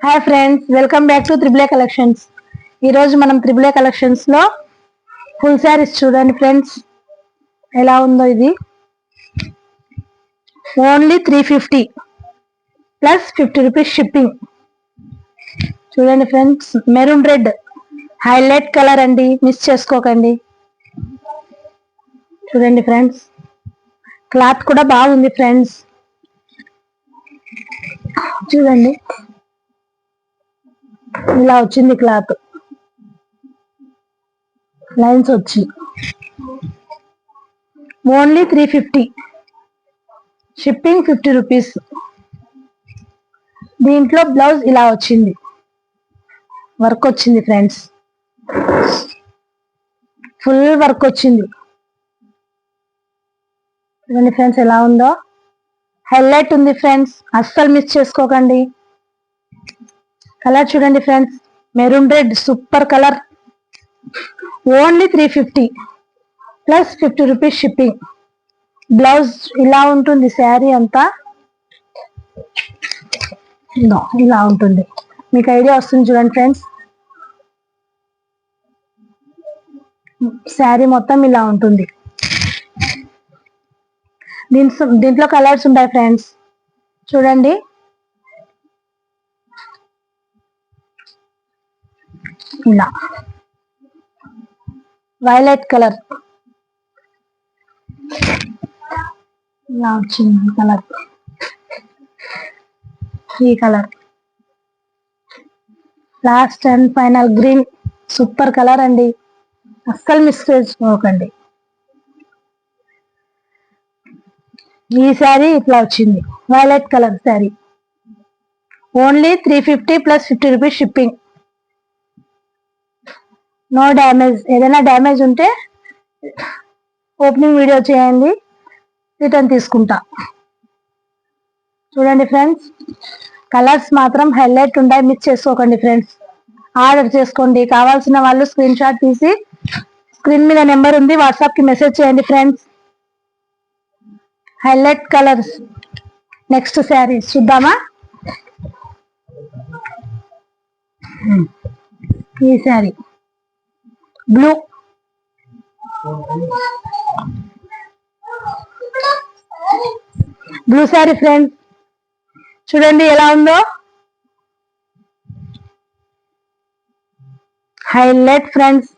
Hi friends, welcome back to triple A collections. ఈరోజు మనం triple A collections లో full saris చూడండి ఫ్రెండ్స్. ఎలా ఉందో ఇది ఓన్లీ 350 ప్లస్ 50 రూపీస్ షిప్పింగ్. చూడండి friends, maroon red highlight colour అండి, మిస్ చేసుకోకండి. చూడండి ఫ్రెండ్స్, క్లాత్ కూడా బాగుంది ఫ్రెండ్స్. చూడండి, ఇలా వచ్చింది క్లాత్, లైన్స్ వచ్చి ఓన్లీ 350 షిప్పింగ్ 50 రూపీస్. దీంట్లో బ్లౌజ్ ఇలా వచ్చింది, వర్క్ వచ్చింది ఫ్రెండ్స్, ఫుల్ వర్క్ వచ్చింది. చూడండి ఫ్రెండ్స్ ఎలా ఉందో, హైలైట్ ఉంది ఫ్రెండ్స్, అస్సలు మిస్ చేసుకోకండి. కలర్ చూడండి friends, maroon red super colour. Only 350 plus 50 rupees shipping. Blouse ఇలా ఉంటుంది, శారీ అంతా ఇలా ఉంటుంది. మీకు ఐడియా వస్తుంది చూడండి ఫ్రెండ్స్, శారీ మొత్తం ఇలా ఉంటుంది. దీంట్లో కలర్స్ ఉంటాయి ఫ్రెండ్స్. చూడండి, ఇలా వైలెట్ కలర్, ఇలా వచ్చింది కలర్, ఈ colour, last and final green super colour అండి, అస్సలు మిస్ చేసుకోకండి. ఈ శారీ ఇట్లా వచ్చింది, violet colour sari. Only 350 plus 50 rupees shipping. No damage. ఏదైనా డ్యామేజ్ ఉంటే ఓపెనింగ్ వీడియో చేయండి, రిటర్న్ తీసుకుంటా. చూడండి ఫ్రెండ్స్, కలర్స్ మాత్రం హైలైట్ ఉంటాయి, మిస్ చేసుకోకండి ఫ్రెండ్స్. ఆర్డర్ చేసుకోండి. కావాల్సిన వాళ్ళు స్క్రీన్ షాట్ తీసి స్క్రీన్ మీద నెంబర్ ఉంది, వాట్సాప్ కి మెసేజ్ చేయండి friends. Highlight colours. Next sari చూద్దామా. ఈ sari blue, blue sari friends. చూడండి ఎలా ఉందో, హైలైట్ ఫ్రెండ్స్.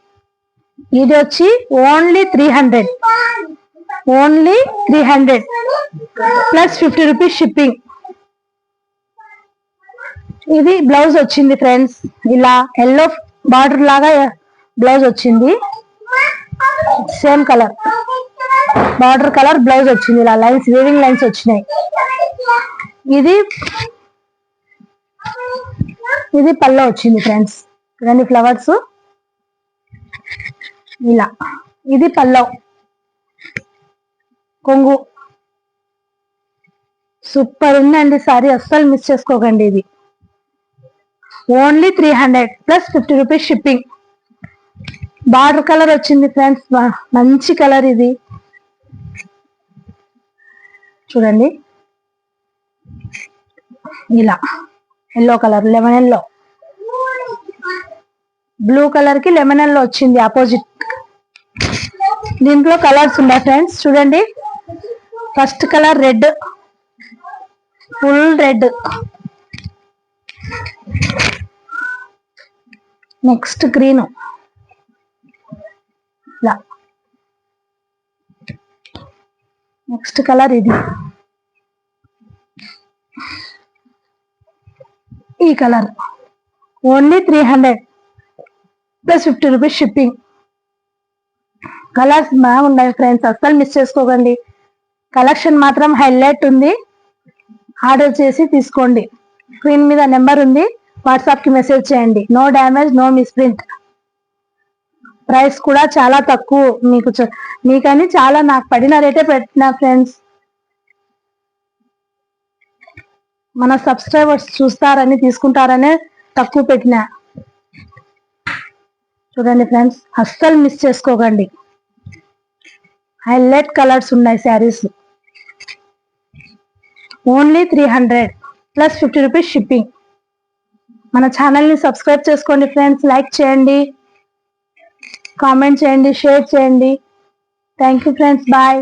ఇది వచ్చి ఓన్లీ 300 ప్లస్ 50 రూపీస్ షిప్పింగ్. ఇది బ్లౌజ్ వచ్చింది ఫ్రెండ్స్, ఇలా ఎల్లో బార్డర్ లాగా బ్లౌజ్ వచ్చింది, same colour border colour blouse వచ్చింది, ఇలా లైన్స్, వీవింగ్ లైన్స్ వచ్చినాయి. ఇది పల్లో వచ్చింది ఫ్రెండ్స్. చూడండి ఫ్లవర్స్ ఇలా, ఇది పల్లో, కొంగు. సూపర్ ఉందండి సారీ, అస్సలు మిస్ చేసుకోకండి. ఇది only 300 plus 50 rupees shipping. Border colour వచ్చింది ఫ్రెండ్స్, మంచి కలర్ ఇది. చూడండి ఇలా yellow colour, lemon yellow, blue colour కి లెమన్ ఎల్లో వచ్చింది ఆపోజిట్. దీంట్లో కలర్స్ ఉన్నాయి ఫ్రెండ్స్. చూడండి, first colour red, full red. Next green, next colour ఇది, ఈ colour. Only 300 plus 50 rupees shipping. Colours బాగున్నాయి ఫ్రెండ్స్, అస్సలు మిస్ చేసుకోకండి. కలెక్షన్ మాత్రం హైలైట్ ఉంది, ఆర్డర్ చేసి తీసుకోండి. స్క్రీన్ మీద నెంబర్ ఉంది, వాట్సాప్ కి మెసేజ్ చేయండి. No damage, no misprint. Price కూడా చాలా తక్కువ, మీకని చాలా నాకు పడిన రేటే పెట్టిన ఫ్రెండ్స్. మన సబ్స్క్రైబర్స్ చూస్తారని, తీసుకుంటారనే తక్కువ పెట్టిన. చూడండి ఫ్రెండ్స్, అస్సలు మిస్ చేసుకోకండి. హైలైట్ కలర్స్ ఉన్నాయి saris. Only 300 plus 50 rupees shipping. మన ఛానల్ ని సబ్స్క్రైబ్ చేసుకోండి ఫ్రెండ్స్. లైక్ చేయండి, కామెంట్ చేయండి, షేర్ చేయండి. Thank you friends. బాయ్.